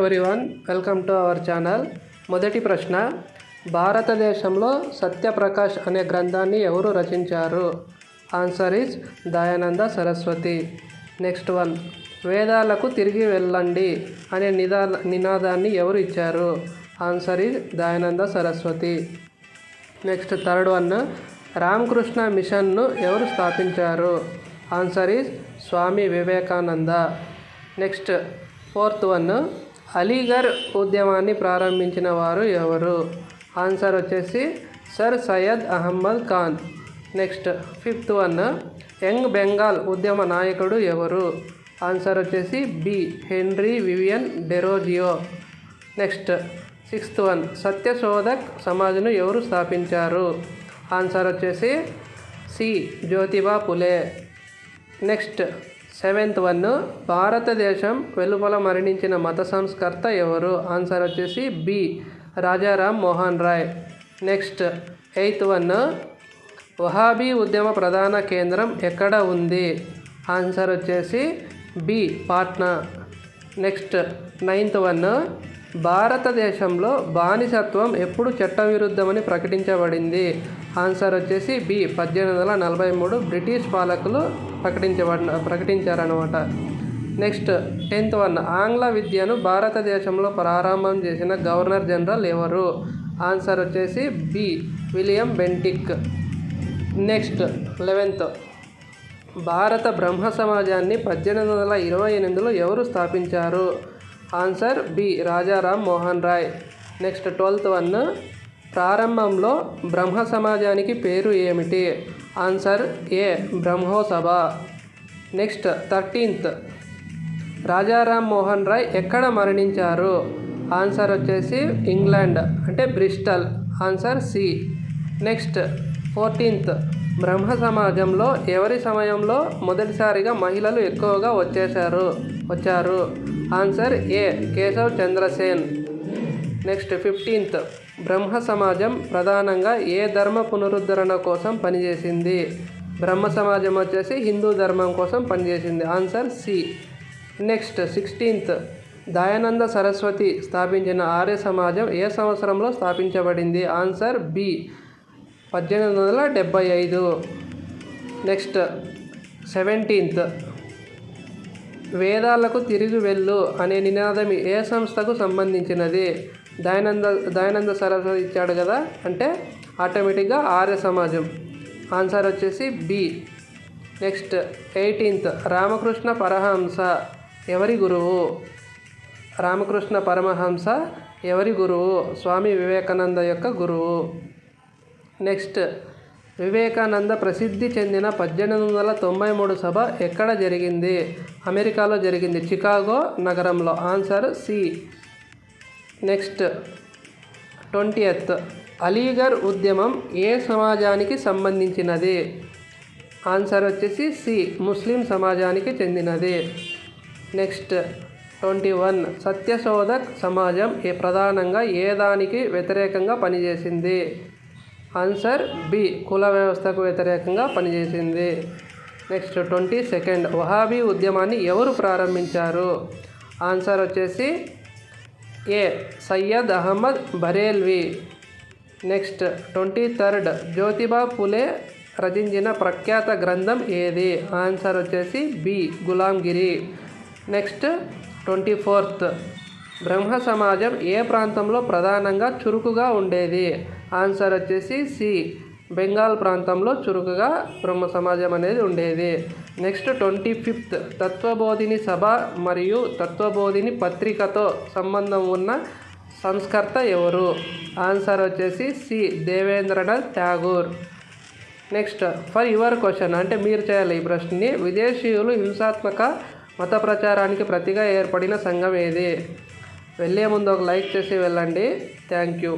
Everyone, welcome to our channel. మొదటి ప్రశ్న, భారతదేశంలో సత్యప్రకాష్ అనే గ్రంథాన్ని ఎవరు రచించారు? Answer is Dayananda Saraswati. Next one, వేదాలకు తిరిగి వెళ్ళండి అనే నినాదాన్ని ఎవరు ఇచ్చారు? Answer is Dayananda Saraswati. Next third one, Ramakrishna మిషన్ను ఎవరు స్థాపించారు? Answer is Swami Vivekananda. Next fourth one, Aligarh ఉద్యమాన్ని ప్రారంభించిన వారు ఎవరు? ఆన్సర్ వచ్చేసి sir Syed Ahmad Khan. Next fifth one, young Bengal ఉద్యమ నాయకుడు ఎవరు? ఆన్సర్ వచ్చేసి B Henry Vivian Derozio. Next sixth one, Satyashodhak సమాజ్ను ఎవరు స్థాపించారు? ఆన్సర్ వచ్చేసి C Jyotiba Phule. Next seventh one, భారతదేశం వెలుపల మరణించిన మత సంస్కర్త ఎవరు? ఆన్సర్ వచ్చేసి B Rajaram Mohan Roy. Next eighth one, వహాబీ ఉద్యమ ప్రధాన కేంద్రం ఎక్కడ ఉంది? ఆన్సర్ వచ్చేసి B Patna. Next ninth one, భారతదేశంలో బానిసత్వం ఎప్పుడు చట్టవిరుద్ధమని ప్రకటించబడింది? ఆన్సర్ వచ్చేసి బి 1843 బ్రిటిష్ పాలకులు ప్రకటించారనమాట. నెక్స్ట్ 10th వన్, ఆంగ్ల విద్యను భారతదేశంలో ప్రారంభం చేసిన గవర్నర్ జనరల్ ఎవరు? ఆన్సర్ వచ్చేసి B William Bentinck. Next 11th, భారత బ్రహ్మ సమాజాన్ని 1828లో ఎవరు స్థాపించారు? Answer B Rajaram Mohan Roy. Next 12th one, ప్రారంభంలో బ్రహ్మ సమాజానికి పేరు ఏమిటి? Answer A Brahmo Sabha. Next 13th, Rajaram Mohan Roy ఎక్కడ మరణించారు? ఆన్సర్ వచ్చేసి ఇంగ్లాండ్ అంటే Bristol. Answer C. Next 14th, బ్రహ్మ సమాజంలో ఎవరి సమయంలో మొదటిసారిగా మహిళలు ఎక్కువగా వచ్చారు? Answer A Keshav Chandrasen. Next 15th, Brahmo Samaj ప్రధానంగా ఏ ధర్మ పునరుద్ధరణ కోసం పనిచేసింది? బ్రహ్మ సమాజం వచ్చేసి హిందూ ధర్మం కోసం పనిచేసింది. Answer C. Next 16th, Dayananda Saraswati స్థాపించిన ఆర్య సమాజం ఏ సంవత్సరంలో స్థాపించబడింది? Answer B 1875. నెక్స్ట్ 17th, వేదాలకు తిరిగి వెళ్ళు అనే నినాదం ఏ సంస్థకు సంబంధించినది? దయానంద సరస్వతి ఇచ్చాడు కదా, అంటే ఆటోమేటిక్గా ఆర్య సమాజం. ఆన్సర్ వచ్చేసి B. Next 18th, Ramakrishna Paramahamsa ఎవరి గురువు? రామకృష్ణ పరమహంస ఎవరి గురువు? స్వామి వివేకానంద యొక్క గురువు. నెక్స్ట్ వివేకానంద ప్రసిద్ధి చెందిన 1893 సభ ఎక్కడ జరిగింది? అమెరికాలో జరిగింది, చికాగో నగరంలో. Answer C. Next 20th, Aligarh ఉద్యమం ఏ సమాజానికి సంబంధించినది? ఆన్సర్ వచ్చేసి సి ముస్లిం సమాజానికి చెందినది. నెక్స్ట్ 21, సత్యశోధక్ సమాజం ప్రధానంగా ఏ దానికి వ్యతిరేకంగా పనిచేసింది? ఆన్సర్ బి కుల వ్యవస్థకు వ్యతిరేకంగా పనిచేసింది. నెక్స్ట్ 22nd, వహాబీ ఉద్యమాన్ని ఎవరు ప్రారంభించారు? ఆన్సర్ వచ్చేసి ఏ సయ్యద్ అహ్మద్ బరేల్వి. నెక్స్ట్ 23rd, జ్యోతిబా పులే రచించిన ప్రఖ్యాత గ్రంథం ఏది? ఆన్సర్ వచ్చేసి బి గులాంగిరి. నెక్స్ట్ 24th, బ్రహ్మ సమాజం ఏ ప్రాంతంలో ప్రధానంగా చురుకుగా ఉండేది? ఆన్సర్ వచ్చేసి సి బెంగాల్ ప్రాంతంలో చురుకుగా బ్రహ్మ సమాజం అనేది ఉండేది. నెక్స్ట్ 25th, తత్వబోధిని సభ మరియు తత్వబోధిని పత్రికతో సంబంధం ఉన్న సంస్కర్త ఎవరు? ఆన్సర్ వచ్చేసి C Debendranath Tagore. Next for your question, అంటే మీరు చేయాలి ఈ ప్రశ్నని, విదేశీయులు హింసాత్మక మత ప్రచారానికి ప్రతిగా ఏర్పడిన సంఘం ఏది? వెళ్ళే ముందు ఒక లైక్ చేసి వెళ్ళండి. Thank you.